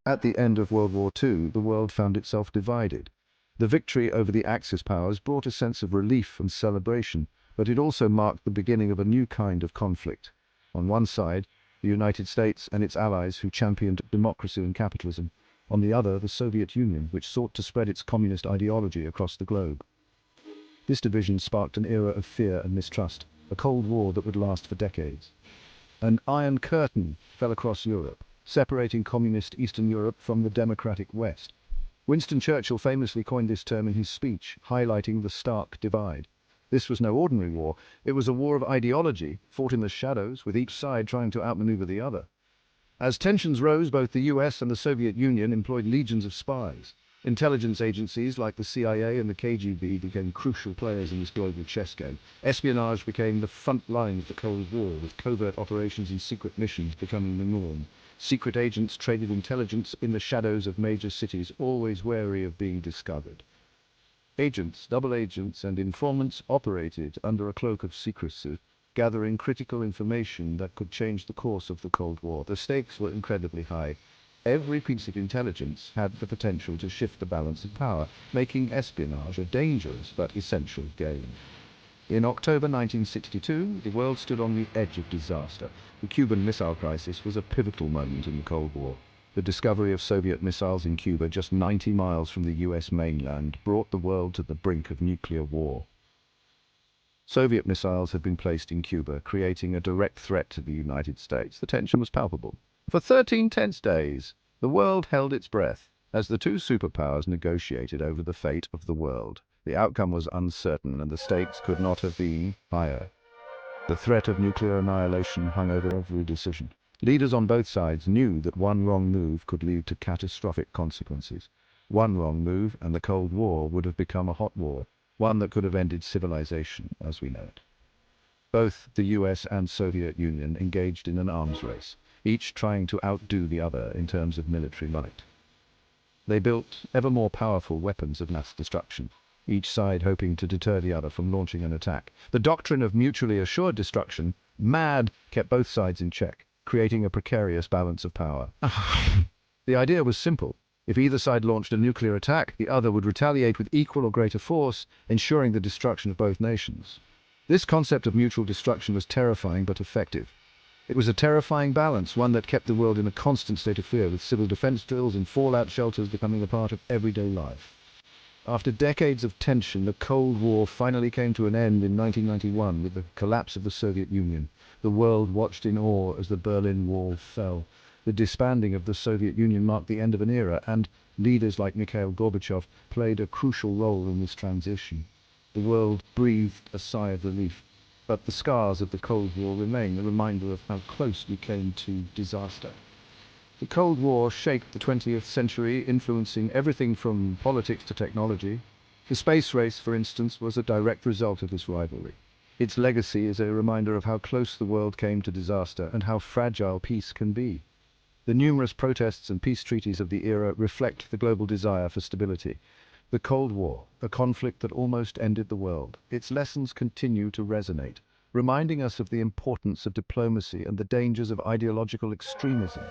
At the end of World War II, the world found itself divided. The victory over the Axis powers brought a sense of relief and celebration, but it also marked the beginning of a new kind of conflict. On one side, the United States and its allies who championed democracy and capitalism. On the other, the Soviet Union, which sought to spread its communist ideology across the globe. This division sparked an era of fear and mistrust, a Cold War that would last for decades. An iron curtain fell across Europe, separating communist Eastern Europe from the democratic West. Winston Churchill famously coined this term in his speech, highlighting the stark divide. This was no ordinary war. It was a war of ideology, fought in the shadows, with each side trying to outmaneuver the other. As tensions rose, both the US and the Soviet Union employed legions of spies. Intelligence agencies like the CIA and the KGB became crucial players in this global chess game. Espionage became the front line of the Cold War, with covert operations and secret missions becoming the norm. Secret agents traded intelligence in the shadows of major cities, always wary of being discovered. Agents, double agents, and informants operated under a cloak of secrecy, gathering critical information that could change the course of the Cold War. The stakes were incredibly high. Every piece of intelligence had the potential to shift the balance of power, making espionage a dangerous but essential game. In October 1962, the world stood on the edge of disaster. The Cuban Missile Crisis was a pivotal moment in the Cold War. The discovery of Soviet missiles in Cuba, just 90 miles from the US mainland, brought the world to the brink of nuclear war. Soviet missiles had been placed in Cuba, creating a direct threat to the United States. The tension was palpable. For 13 tense days, the world held its breath as the two superpowers negotiated over the fate of the world. The outcome was uncertain, and the stakes could not have been higher. The threat of nuclear annihilation hung over every decision. Leaders on both sides knew that one wrong move could lead to catastrophic consequences. One wrong move, and the Cold War would have become a hot war, one that could have ended civilization as we know it. Both the US and Soviet Union engaged in an arms race, each trying to outdo the other in terms of military might. They built ever more powerful weapons of mass destruction, each side hoping to deter the other from launching an attack. The doctrine of mutually assured destruction, MAD, kept both sides in check, creating a precarious balance of power. The idea was simple. If either side launched a nuclear attack, the other would retaliate with equal or greater force, ensuring the destruction of both nations. This concept of mutual destruction was terrifying but effective. It was a terrifying balance, one that kept the world in a constant state of fear, with civil defense drills and fallout shelters becoming a part of everyday life. After decades of tension, the Cold War finally came to an end in 1991 with the collapse of the Soviet Union. The world watched in awe as the Berlin Wall fell. The disbanding of the Soviet Union marked the end of an era, and leaders like Mikhail Gorbachev played a crucial role in this transition. The world breathed a sigh of relief, but the scars of the Cold War remain, a reminder of how close we came to disaster. The Cold War shaped the 20th century, influencing everything from politics to technology. The space race, for instance, was a direct result of this rivalry. Its legacy is a reminder of how close the world came to disaster and how fragile peace can be. The numerous protests and peace treaties of the era reflect the global desire for stability. The Cold War, a conflict that almost ended the world. Its lessons continue to resonate, reminding us of the importance of diplomacy and the dangers of ideological extremism.